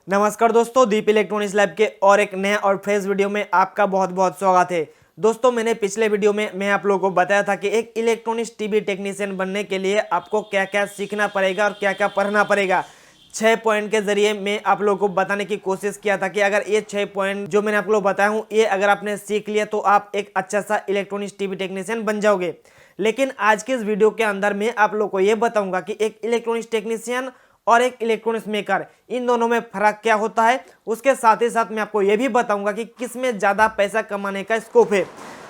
नमस्कार दोस्तों, दीप electronics lab के और एक नया और फ्रेश वीडियो में आपका बहुत बहुत स्वागत है। दोस्तों, मैंने पिछले वीडियो में मैं आप लोगों को बताया था कि एक इलेक्ट्रॉनिक्स टीवी टेक्नीशियन बनने के लिए आपको क्या क्या सीखना पड़ेगा और क्या क्या पढ़ना पड़ेगा। 6 पॉइंट के जरिए मैं आप लोगों को बताने की कोशिश किया था कि अगर ये 6 पॉइंट जो मैंने आप लोगों को बताया हूँ, ये अगर आपने सीख लिया तो आप एक अच्छा सा इलेक्ट्रॉनिक्स टीवी टेक्नीशियन बन जाओगे। लेकिन आज के इस वीडियो के अंदर मैं आप लोगों को ये बताऊंगा कि एक इलेक्ट्रॉनिक्स टेक्नीशियन और एक इलेक्ट्रॉनिक्स मेकर, इन दोनों में फर्क क्या होता है। उसके साथ ही साथ मैं आपको यह भी बताऊंगा कि किस में ज़्यादा पैसा कमाने का स्कोप है।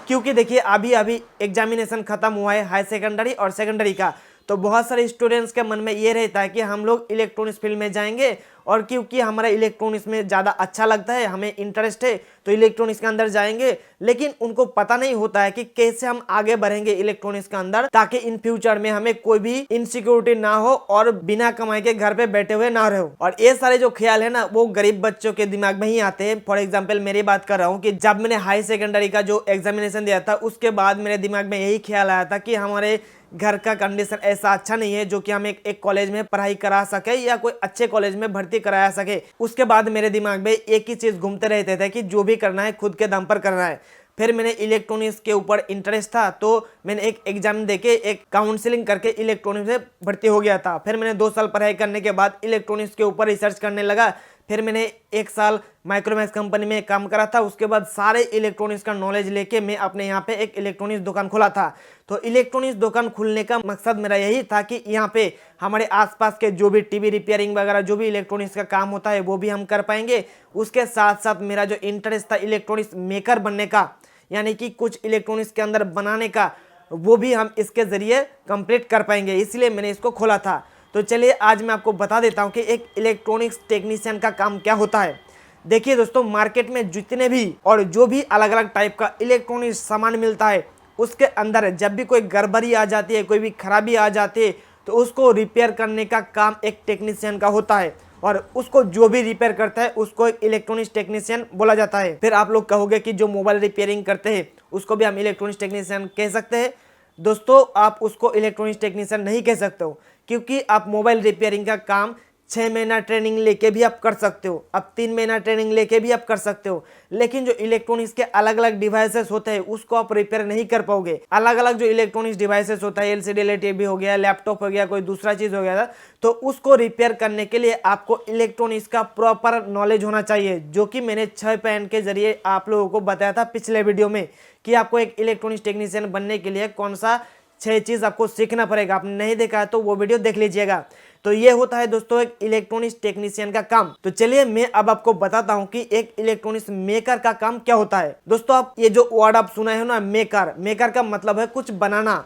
क्योंकि देखिए, अभी अभी एग्जामिनेशन खत्म हुआ है हाई सेकेंडरी और सेकेंडरी का, तो बहुत सारे स्टूडेंट्स के मन में ये रहता है कि हम लोग इलेक्ट्रॉनिक्स फील्ड में जाएंगे, और क्योंकि हमारा इलेक्ट्रॉनिक्स में ज़्यादा अच्छा लगता है, हमें इंटरेस्ट है, तो इलेक्ट्रॉनिक्स के अंदर जाएंगे। लेकिन उनको पता नहीं होता है कि कैसे हम आगे बढ़ेंगे इलेक्ट्रॉनिक्स के अंदर, ताकि इन फ्यूचर में हमें कोई भी इनसिक्योरिटी ना हो और बिना कमाई के घर पे बैठे हुए ना रहो। और ये सारे जो ख्याल है ना, वो गरीब बच्चों के दिमाग में ही आते हैं। फॉर एग्जाम्पल मेरी बात कर रहा हूँ कि जब मैंने हाई सेकेंडरी का जो एग्जामिनेशन दिया था, उसके बाद मेरे दिमाग में यही ख्याल आया था कि हमारे घर का कंडीशन ऐसा अच्छा नहीं है जो कि हम एक कॉलेज में पढ़ाई करा सके या कोई अच्छे कॉलेज में भर्ती कराया सके। उसके बाद मेरे दिमाग में एक ही चीज घूमते रहते थे कि जो भी करना है खुद के दम पर करना है। फिर मैंने इलेक्ट्रॉनिक्स के ऊपर इंटरेस्ट था, तो मैंने एक एग्जाम देके एक काउंसलिंग करके इलेक्ट्रॉनिक्स में भर्ती हो गया था। फिर मैंने 2 साल पढ़ाई करने के बाद इलेक्ट्रॉनिक्स के ऊपर रिसर्च करने लगा। फिर मैंने 1 साल माइक्रोमैक्स कंपनी में काम करा था। उसके बाद सारे इलेक्ट्रॉनिक्स का नॉलेज लेके मैं अपने यहाँ पे एक इलेक्ट्रॉनिक्स दुकान खोला था। तो इलेक्ट्रॉनिक्स दुकान खुलने का मकसद मेरा यही था कि यहाँ पे हमारे आसपास के जो भी टीवी रिपेयरिंग वगैरह जो भी इलेक्ट्रॉनिक्स का काम होता है वो भी हम कर पाएंगे। उसके साथ साथ मेरा जो इंटरेस्ट था इलेक्ट्रॉनिक्स मेकर बनने का, यानी कि कुछ इलेक्ट्रॉनिक्स के अंदर बनाने का, वो भी हम इसके जरिए कंप्लीट कर पाएंगे। इसलिए मैंने इसको खोला था। तो चलिए आज मैं आपको बता देता हूँ कि एक इलेक्ट्रॉनिक्स टेक्नीशियन का काम क्या होता है। देखिए दोस्तों, मार्केट में जितने भी और जो भी अलग अलग टाइप का इलेक्ट्रॉनिक्स सामान मिलता है, उसके अंदर जब भी कोई गड़बड़ी आ जाती है, कोई भी खराबी आ जाती है, तो उसको रिपेयर करने का काम एक टेक्नीशियन का होता है। और उसको जो भी रिपेयर करता है उसको एक इलेक्ट्रॉनिक्स टेक्नीशियन बोला जाता है। फिर आप लोग कहोगे कि जो मोबाइल रिपेयरिंग करते हैं उसको भी हम इलेक्ट्रॉनिक्स टेक्नीशियन कह सकते हैं। दोस्तों, आप उसको इलेक्ट्रॉनिक्स टेक्नीशियन नहीं कह सकते हो, क्योंकि आप मोबाइल रिपेयरिंग का काम 6 महीना ट्रेनिंग लेके भी आप कर सकते हो, अब 3 महीना ट्रेनिंग लेके भी आप कर सकते हो। लेकिन जो इलेक्ट्रॉनिक्स के अलग अलग डिवाइसेस होते हैं उसको आप रिपेयर नहीं कर पाओगे। अलग अलग जो इलेक्ट्रॉनिक्स डिवाइसेस होता है, एलसीडी एलईडी हो गया, लैपटॉप हो गया, कोई दूसरा चीज हो गया, तो उसको रिपेयर करने के लिए आपको इलेक्ट्रॉनिक्स का प्रॉपर नॉलेज होना चाहिए, जो कि मैंने 6 पॉइंट के जरिए आप लोगों को बताया था पिछले वीडियो में कि आपको एक इलेक्ट्रॉनिक्स टेक्नीशियन बनने के लिए कौन सा 6 चीज आपको सीखना पड़ेगा। आपने नहीं देखा है तो वो वीडियो देख लीजिएगा। तो ये होता है दोस्तों एक इलेक्ट्रॉनिक्स टेक्नीशियन का काम। तो चलिए मैं अब आपको बताता हूं कि एक इलेक्ट्रॉनिक्स मेकर का काम क्या होता है। दोस्तों, आप ये जो वर्ड आप सुना है ना, मेकर, मेकर का मतलब है कुछ बनाना।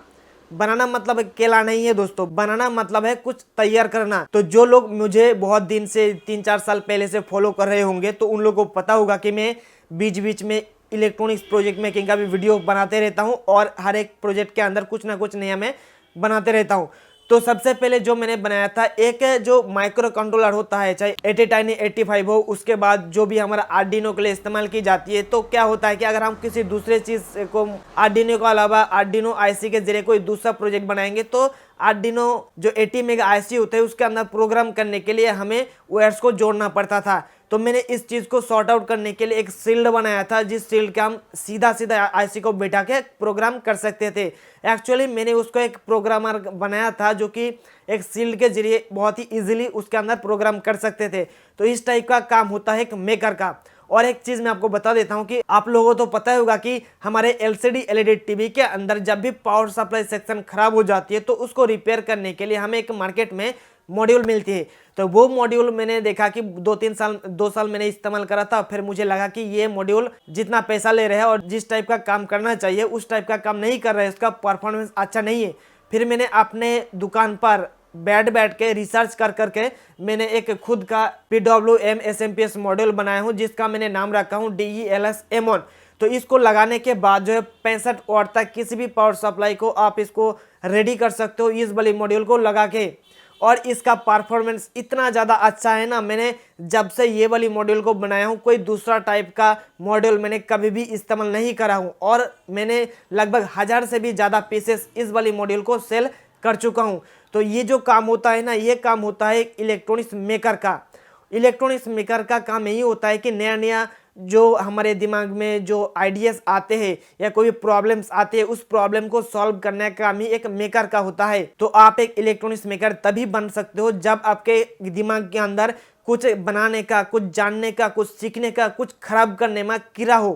बनाना मतलब केला नहीं है दोस्तों, बनाना मतलब है कुछ तैयार करना। तो जो लोग मुझे बहुत दिन से 3-4 साल पहले से फॉलो कर रहे होंगे तो उन लोगों को पता होगा कि मैं बीच बीच में इलेक्ट्रॉनिक्स प्रोजेक्ट मेकिंग का भी वीडियो बनाते रहता हूं, और हर एक प्रोजेक्ट के अंदर कुछ ना कुछ नया मैं बनाते रहता हूं। तो सबसे पहले जो मैंने बनाया था, एक जो माइक्रो कंट्रोलर होता है, चाहे 80 85 हो, उसके बाद जो भी हमारा आर्डिनो के लिए इस्तेमाल की जाती है। तो क्या होता है कि अगर हम किसी दूसरे चीज को आर्डिनो के अलावा आर्डिनो आईसी के जरिए कोई दूसरा प्रोजेक्ट बनाएंगे, तो आर्डिनो जो 80 मेगा आईसी होता है उसके अंदर प्रोग्राम करने के लिए हमें वायर्स को जोड़ना पड़ता था। तो मैंने इस चीज को सॉर्ट आउट करने के लिए एक शील्ड बनाया था, जिस शील्ड के हम सीधा सीधा आईसी को बिठा के प्रोग्राम कर सकते थे। एक्चुअली मैंने उसको एक प्रोग्रामर बनाया था जो कि एक शील्ड के जरिए बहुत ही इजीली उसके अंदर प्रोग्राम कर सकते थे। तो इस टाइप का काम होता है एक मेकर का। और एक चीज मैं आपको बता देता हूं कि आप लोगों को तो पता ही होगा कि हमारे एलसीडी एलईडी टीवी के अंदर जब भी पावर सप्लाई सेक्शन खराब हो जाती है तो उसको रिपेयर करने के लिए हमें एक मार्केट में मॉड्यूल मिलती है। तो वो मॉड्यूल मैंने देखा कि 2 साल मैंने इस्तेमाल करा था। फिर मुझे लगा कि ये मॉड्यूल जितना पैसा ले रहे हैं और जिस टाइप का काम करना चाहिए उस टाइप का काम नहीं कर रहे हैं, उसका परफॉर्मेंस अच्छा नहीं है। फिर मैंने अपने दुकान पर बैठ के रिसर्च कर करके मैंने एक खुद का PWM SMPS मॉड्यूल बनाया हूँ, जिसका मैंने नाम रखा हूँ DELS M1। तो इसको लगाने के बाद जो है 65 वाट तक किसी भी पावर सप्लाई को आप इसको रेडी कर सकते हो इस वाली मॉड्यूल को लगा के। और इसका परफॉर्मेंस इतना ज़्यादा अच्छा है ना, मैंने जब से ये वाली मॉड्यूल को बनाया हूँ कोई दूसरा टाइप का मॉड्यूल मैंने कभी भी इस्तेमाल नहीं करा हूँ, और मैंने लगभग 1000 से भी ज़्यादा पीसेस इस वाली मॉड्यूल को सेल कर चुका हूँ। तो ये जो काम होता है ना, ये काम होता है एक इलेक्ट्रॉनिक्स मेकर का। इलेक्ट्रॉनिक्स मेकर का काम यही होता है कि नया नया जो हमारे दिमाग में जो आइडियाज आते हैं या कोई प्रॉब्लम्स आते हैं, उस प्रॉब्लम को सॉल्व करने का काम ही एक मेकर का होता है। तो आप एक इलेक्ट्रॉनिक्स मेकर तभी बन सकते हो जब आपके दिमाग के अंदर कुछ बनाने का, कुछ जानने का, कुछ सीखने का, कुछ खराब करने में कीड़ा हो,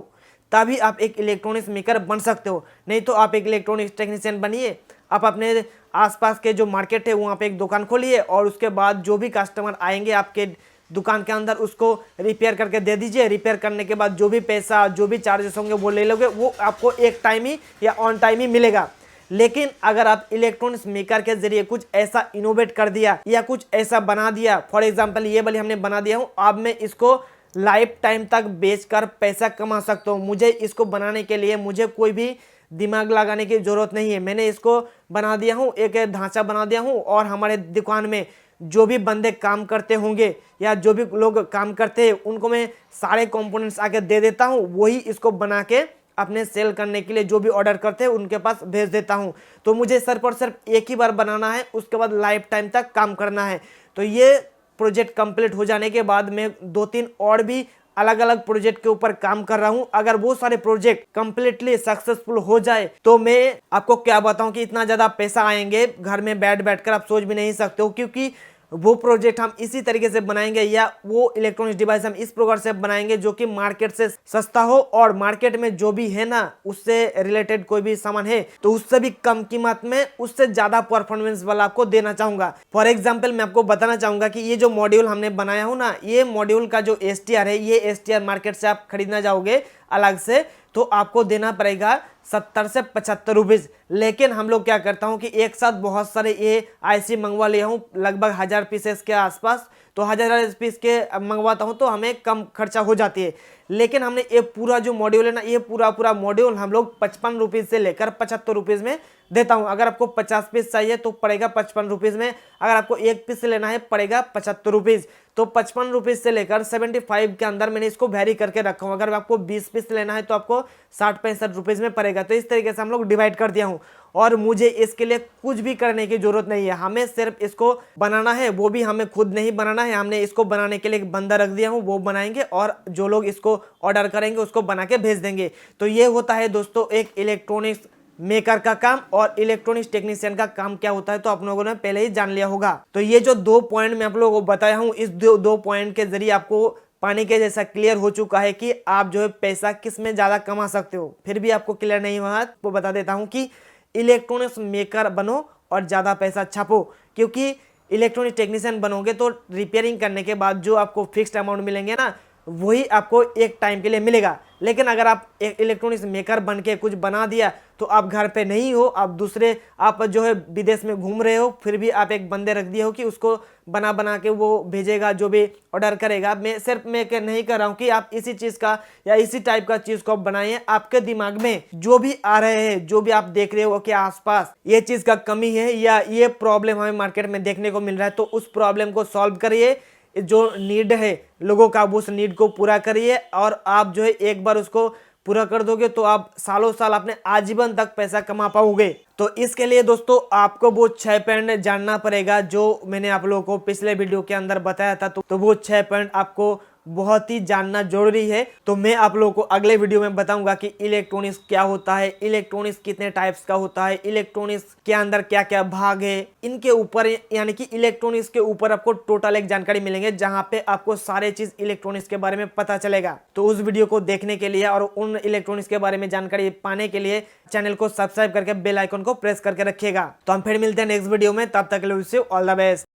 तभी आप एक इलेक्ट्रॉनिक्स मेकर बन सकते हो। नहीं तो आप एक इलेक्ट्रॉनिक्स टेक्नीशियन बनिए, आप अपने आसपास के जो मार्केट है वहाँ पे एक दुकान खोलिए और उसके बाद जो भी कस्टमर आएंगे आपके दुकान के अंदर उसको रिपेयर करके दे दीजिए। रिपेयर करने के बाद जो भी पैसा, जो भी चार्जेस होंगे वो ले लोगे, वो आपको एक टाइम ही या ऑन टाइम ही मिलेगा। लेकिन अगर आप इलेक्ट्रॉनिक्स मेकर के जरिए कुछ ऐसा इनोवेट कर दिया या कुछ ऐसा बना दिया, फॉर एग्जांपल ये वाली हमने बना दिया हूँ, अब मैं इसको लाइफ टाइम तक बेचकर पैसा कमा सकता हूँ। मुझे इसको बनाने के लिए मुझे कोई भी दिमाग लगाने की जरूरत नहीं है। मैंने इसको बना दिया हूँ, एक ढांचा बना दिया हूँ और हमारे दुकान में जो भी बंदे काम करते होंगे या जो भी लोग काम करते हैं उनको मैं सारे कंपोनेंट्स आके दे देता हूँ। वही इसको बना के अपने सेल करने के लिए जो भी ऑर्डर करते हैं उनके पास भेज देता हूँ। तो मुझे सिर्फ और सिर्फ एक ही बार बनाना है, उसके बाद लाइफ टाइम तक काम करना है। तो ये प्रोजेक्ट कंप्लीट हो जाने के बाद मैं 2-3 और भी अलग अलग प्रोजेक्ट के ऊपर काम कर रहा हूं। अगर वो सारे प्रोजेक्ट कंप्लीटली सक्सेसफुल हो जाए तो मैं आपको क्या बताऊं कि इतना ज्यादा पैसा आएंगे घर में बैठ बैठकर आप सोच भी नहीं सकते हो, क्योंकि वो प्रोजेक्ट हम इसी तरीके से बनाएंगे या वो इलेक्ट्रॉनिक्स डिवाइस हम इस प्रकार से बनाएंगे जो कि मार्केट से सस्ता हो और मार्केट में जो भी है ना उससे रिलेटेड कोई भी सामान है तो उससे भी कम कीमत में उससे ज्यादा परफॉर्मेंस वाला आपको देना चाहूंगा। फॉर एग्जांपल मैं आपको बताना चाहूंगा कि ये जो मॉड्यूल हमने बनाया हो ना, ये मॉड्यूल का जो STR है, ये STR मार्केट से आप खरीदना जाओगे अलग से तो आपको देना पड़ेगा 70 से 75 रुपीज। लेकिन हम लोग क्या करता हूँ कि एक साथ बहुत सारे ये IC मंगवा लिया हूँ, लगभग 1000 पीसेस के आसपास। तो 1000 पीस के मंगवाता हूँ तो हमें कम खर्चा हो जाती है। लेकिन हमने ये पूरा जो मॉड्यूल है ना, ये पूरा मॉड्यूल हम लोग 55 रुपीज से लेकर 75 रुपीज में देता हूँ। अगर आपको 50 पीस चाहिए तो पड़ेगा 55 रुपीज में, अगर आपको एक पीस लेना है पड़ेगा 75 रुपीज। तो 55 रुपीज से लेकर 75 के अंदर मैंने इसको वैरी करके रखा हूँ। अगर आपको 20 पीस लेना है तो आपको 60-65 रुपीज में पड़ेगा। तो इस तरीके से हम लोग डिवाइड कर दिया हूँ और मुझे इसके लिए कुछ भी करने की जरूरत नहीं है। हमें सिर्फ इसको बनाना है, वो भी हमें खुद नहीं बनाना है। हमने इसको बनाने के लिए एक बंदा रख दिया हूँ, वो बनाएंगे और जो लोग इसको ऑर्डर करेंगे उसको बना के भेज देंगे। तो ये होता है दोस्तों एक इलेक्ट्रॉनिक्स मेकर का काम। और इलेक्ट्रॉनिक्स टेक्नीशियन का काम क्या होता है तो आप लोगों ने पहले ही जान लिया होगा। तो ये जो 2 पॉइंट मैं आप लोगों को बताया हूँ, इस 2 पॉइंट के जरिए आपको पानी के जैसा क्लियर हो चुका है कि आप जो है पैसा किस में ज्यादा कमा सकते हो। फिर भी आपको क्लियर नहीं हुआ तो बता देता हूँ कि इलेक्ट्रॉनिक्स मेकर बनो और ज्यादा पैसा छापो, क्योंकि इलेक्ट्रॉनिक टेक्नीशियन बनोगे तो रिपेयरिंग करने के बाद जो आपको फिक्स्ड अमाउंट मिलेंगे ना वही आपको एक टाइम के लिए मिलेगा। लेकिन अगर आप एक इलेक्ट्रॉनिक्स मेकर बन के कुछ बना दिया तो आप घर पे नहीं हो, आप दूसरे आप जो है विदेश में घूम रहे हो, फिर भी आप एक बंदे रख दिए हो कि उसको बना के वो भेजेगा जो भी ऑर्डर करेगा। मैं सिर्फ मैं नहीं कर रहा हूँ कि आप इसी चीज़ का या इसी टाइप का चीज़ को आप बनाइए। आपके दिमाग में जो भी आ रहे हैं, जो भी आप देख रहे हो कि आसपास ये चीज़ का कमी है या ये प्रॉब्लम हमें मार्केट में देखने को मिल रहा है, तो उस प्रॉब्लम को सॉल्व करिए। जो नीड है लोगों का उस नीड को पूरा करिए और आप जो है एक बार उसको पूरा कर दोगे तो आप सालों साल अपने आजीवन तक पैसा कमा पाओगे। तो इसके लिए दोस्तों आपको वो 6 पॉइंट जानना पड़ेगा जो मैंने आप लोगों को पिछले वीडियो के अंदर बताया था। तो वो 6 पॉइंट आपको बहुत ही जानना जरूरी है। तो मैं आप लोगों को अगले वीडियो में बताऊंगा कि इलेक्ट्रॉनिक्स क्या होता है, इलेक्ट्रॉनिक्स कितने टाइप्स का होता है, इलेक्ट्रॉनिक्स के अंदर क्या क्या भाग है, इनके ऊपर यानी कि इलेक्ट्रॉनिक्स के ऊपर आपको टोटल एक जानकारी मिलेंगे जहां पे आपको सारे चीज इलेक्ट्रॉनिक्स के बारे में पता चलेगा। तो उस वीडियो को देखने के लिए और उन इलेक्ट्रॉनिक्स के बारे में जानकारी पाने के लिए चैनल को सब्सक्राइब करके बेल आइकन को प्रेस करके रखिएगा। तो हम फिर मिलते हैं नेक्स्ट वीडियो में, तब तक के लिए ऑल द बेस्ट।